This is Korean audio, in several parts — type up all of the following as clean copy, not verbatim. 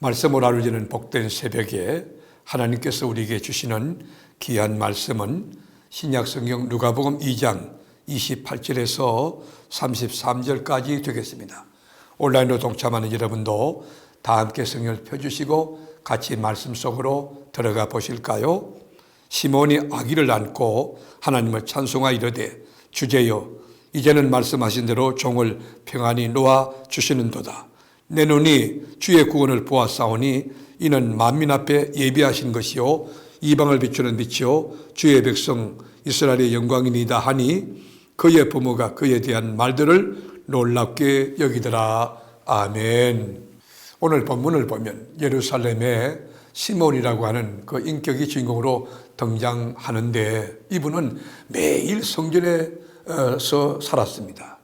말씀을 나누는 복된 새벽에 하나님께서 우리에게 주시는 귀한 말씀은 신약성경 누가복음 2장 28절에서 33절까지 되겠습니다. 온라인으로 동참하는 여러분도 다 함께 성경을 펴주시고 같이 말씀 속으로 들어가 보실까요? 시몬이 아기를 안고 하나님을 찬송하여 이르되 주제여 이제는 말씀하신 대로 종을 평안히 놓아 주시는도다. 내 눈이 주의 구원을 보았사오니 이는 만민 앞에 예비하신 것이요 이방을 비추는 빛이요 주의 백성 이스라엘의 영광이니이다 하니 그의 부모가 그에 대한 말들을 놀랍게 여기더라. 아멘. 오늘 본문을 보면 예루살렘에 시몬이라고 하는 그 인격이 주인공으로 등장하는데 이분은 매일 성전에서 살았습니다.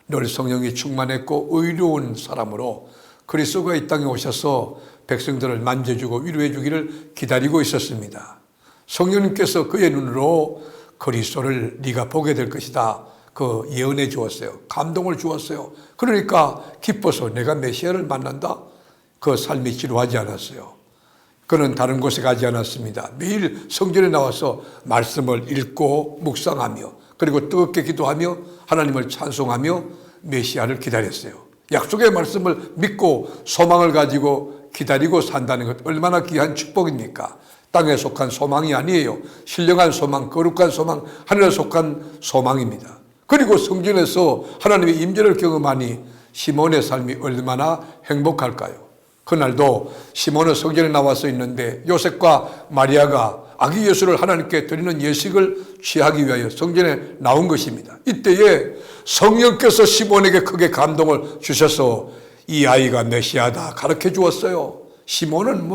늘 성령이 충만했고 의로운 사람으로 그리스도가 이 땅에 오셔서 백성들을 만져주고 위로해 주기를 기다리고 있었습니다. 성령님께서 그의 눈으로 그리스도를 네가 보게 될 것이다. 그 예언해 주었어요. 감동을 주었어요. 그러니까 기뻐서 내가 메시아를 만난다. 그 삶이 지루하지 않았어요. 그는 다른 곳에 가지 않았습니다. 매일 성전에 나와서 말씀을 읽고 묵상하며 그리고 뜨겁게 기도하며 하나님을 찬송하며 메시아를 기다렸어요. 약속의 말씀을 믿고 소망을 가지고 기다리고 산다는 것 얼마나 귀한 축복입니까? 땅에 속한 소망이 아니에요. 신령한 소망, 거룩한 소망, 하늘에 속한 소망입니다. 그리고 성전에서 하나님의 임재를 경험하니 시몬의 삶이 얼마나 행복할까요? 그날도 시몬은 성전에 나와서 있는데 요셉과 마리아가 아기 예수를 하나님께 드리는 예식을 취하기 위하여 성전에 나온 것입니다. 이때에 성령께서 시몬에게 크게 감동을 주셔서 이 아이가 메시아다 가르쳐 주었어요. 시몬은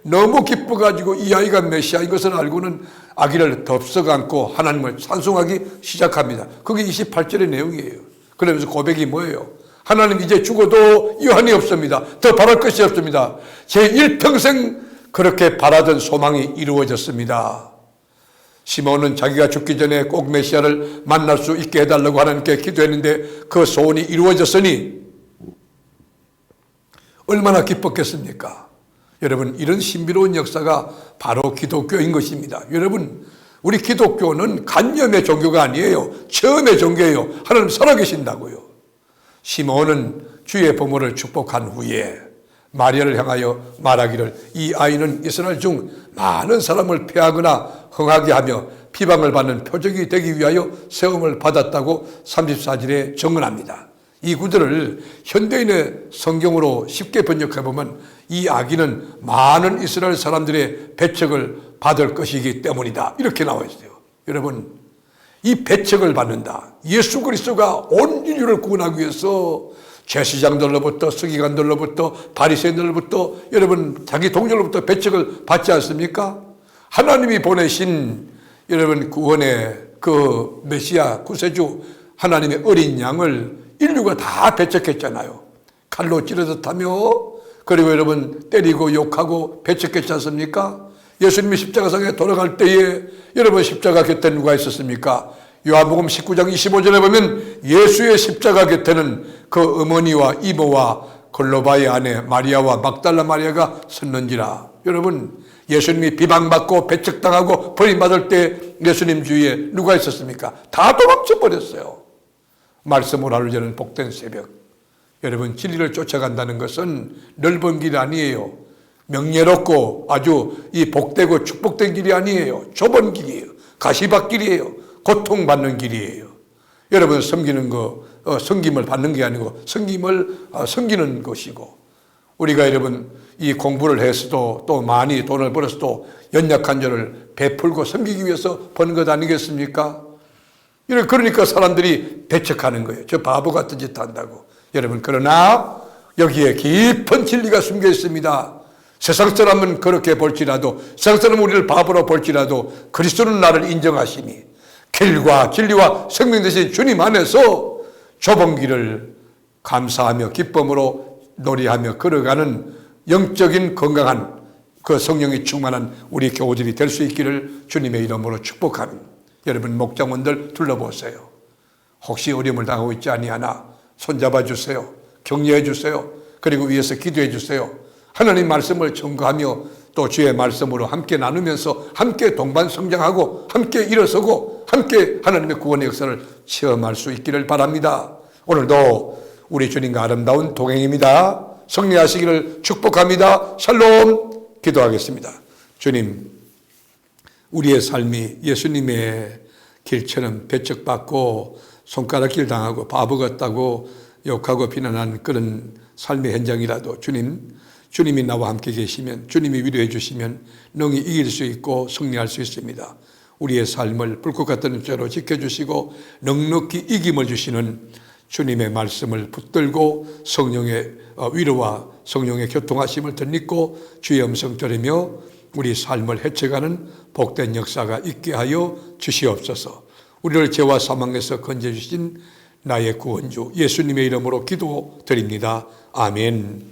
너무 기뻐가지고 이 아이가 메시아인 것을 알고는 아기를 덥석 안고 하나님을 찬송하기 시작합니다. 그게 28절의 내용이에요. 그러면서 고백이 뭐예요? 하나님 이제 죽어도 여한이 없습니다. 더 바랄 것이 없습니다. 제 일평생 그렇게 바라던 소망이 이루어졌습니다. 시몬은 자기가 죽기 전에 꼭 메시아를 만날 수 있게 해달라고 하나님께 기도했는데 그 소원이 이루어졌으니 얼마나 기뻤겠습니까? 여러분, 이런 신비로운 역사가 바로 기독교인 것입니다. 여러분, 우리 기독교는 간념의 종교가 아니에요. 체험의 종교예요. 하나님 살아계신다고요. 시몬은 주의 부모를 축복한 후에 마리아를 향하여 말하기를 이 아이는 이스라엘 중 많은 사람을 폐하거나 흥하게 하며 비방을 받는 표적이 되기 위하여 세움을 받았다고 34절에 증언합니다. 이 구절을 현대인의 성경으로 쉽게 번역해보면 이 아기는 많은 이스라엘 사람들의 배척을 받을 것이기 때문이다. 이렇게 나와 있어요. 여러분, 이 배척을 받는다. 예수 그리스도가 온 인류를 구원하기 위해서 제사장들로부터 서기관들로부터 바리새인들로부터 여러분 자기 동료로부터 배척을 받지 않습니까? 하나님이 보내신 여러분 구원의 그 메시아 구세주 하나님의 어린 양을 인류가 다 배척했잖아요. 칼로 찌르듯하며 그리고 여러분 때리고 욕하고 배척했지 않습니까? 예수님이 십자가상에 돌아갈 때에 여러분 십자가 곁에 누가 있었습니까? 요한복음 19장 25절에 보면 예수의 십자가 곁에는 그 어머니와 이모와 골로바의 아내 마리아와 막달라 마리아가 섰는지라. 여러분, 예수님이 비방받고 배척당하고 버림받을 때 예수님 주위에 누가 있었습니까? 다 도망쳐 버렸어요. 말씀을 알려주는 복된 새벽. 여러분, 진리를 쫓아간다는 것은 넓은 길이 아니에요. 명예롭고 아주 이 복되고 축복된 길이 아니에요. 좁은 길이에요. 가시밭길이에요. 고통받는 길이에요. 여러분, 섬기는 거, 섬김을 받는 게 아니고 섬김을 섬기는 것이고 우리가 여러분 이 공부를 해서도 또 많이 돈을 벌어서도 연약한 자를 베풀고 섬기기 위해서 버는 것 아니겠습니까? 그러니까 사람들이 배척하는 거예요. 저 바보 같은 짓 한다고. 여러분, 그러나 여기에 깊은 진리가 숨겨 있습니다. 세상 사람은 그렇게 볼지라도 세상 사람은 우리를 바보로 볼지라도 그리스도는 나를 인정하시니 길과 진리와 생명 되신 주님 안에서 좁은 길을 감사하며 기쁨으로 놀이하며 걸어가는 영적인 건강한 그 성령이 충만한 우리 교우들이 될 수 있기를 주님의 이름으로 축복합니다. 여러분 목장원들 둘러보세요. 혹시 어려움을 당하고 있지 아니하나 손잡아 주세요. 격려해 주세요. 그리고 위에서 기도해 주세요. 하나님 말씀을 청구하며 또 주의 말씀으로 함께 나누면서 함께 동반 성장하고 함께 일어서고 함께 하나님의 구원의 역사를 체험할 수 있기를 바랍니다. 오늘도 우리 주님과 아름다운 동행입니다. 승리하시기를 축복합니다. 샬롬. 기도하겠습니다. 주님, 우리의 삶이 예수님의 길처럼 배척받고 손가락질 당하고 바보 같다고 욕하고 비난한 그런 삶의 현장이라도 주님이 나와 함께 계시면, 주님이 위로해 주시면 능히 이길 수 있고 승리할 수 있습니다. 우리의 삶을 불꽃 같은 죄로 지켜주시고 넉넉히 이김을 주시는 주님의 말씀을 붙들고 성령의 위로와 성령의 교통하심을 덧입고 주의 음성 들으며 우리 삶을 헤쳐가는 복된 역사가 있게 하여 주시옵소서. 우리를 죄와 사망에서 건져주신 나의 구원주 예수님의 이름으로 기도드립니다. 아멘.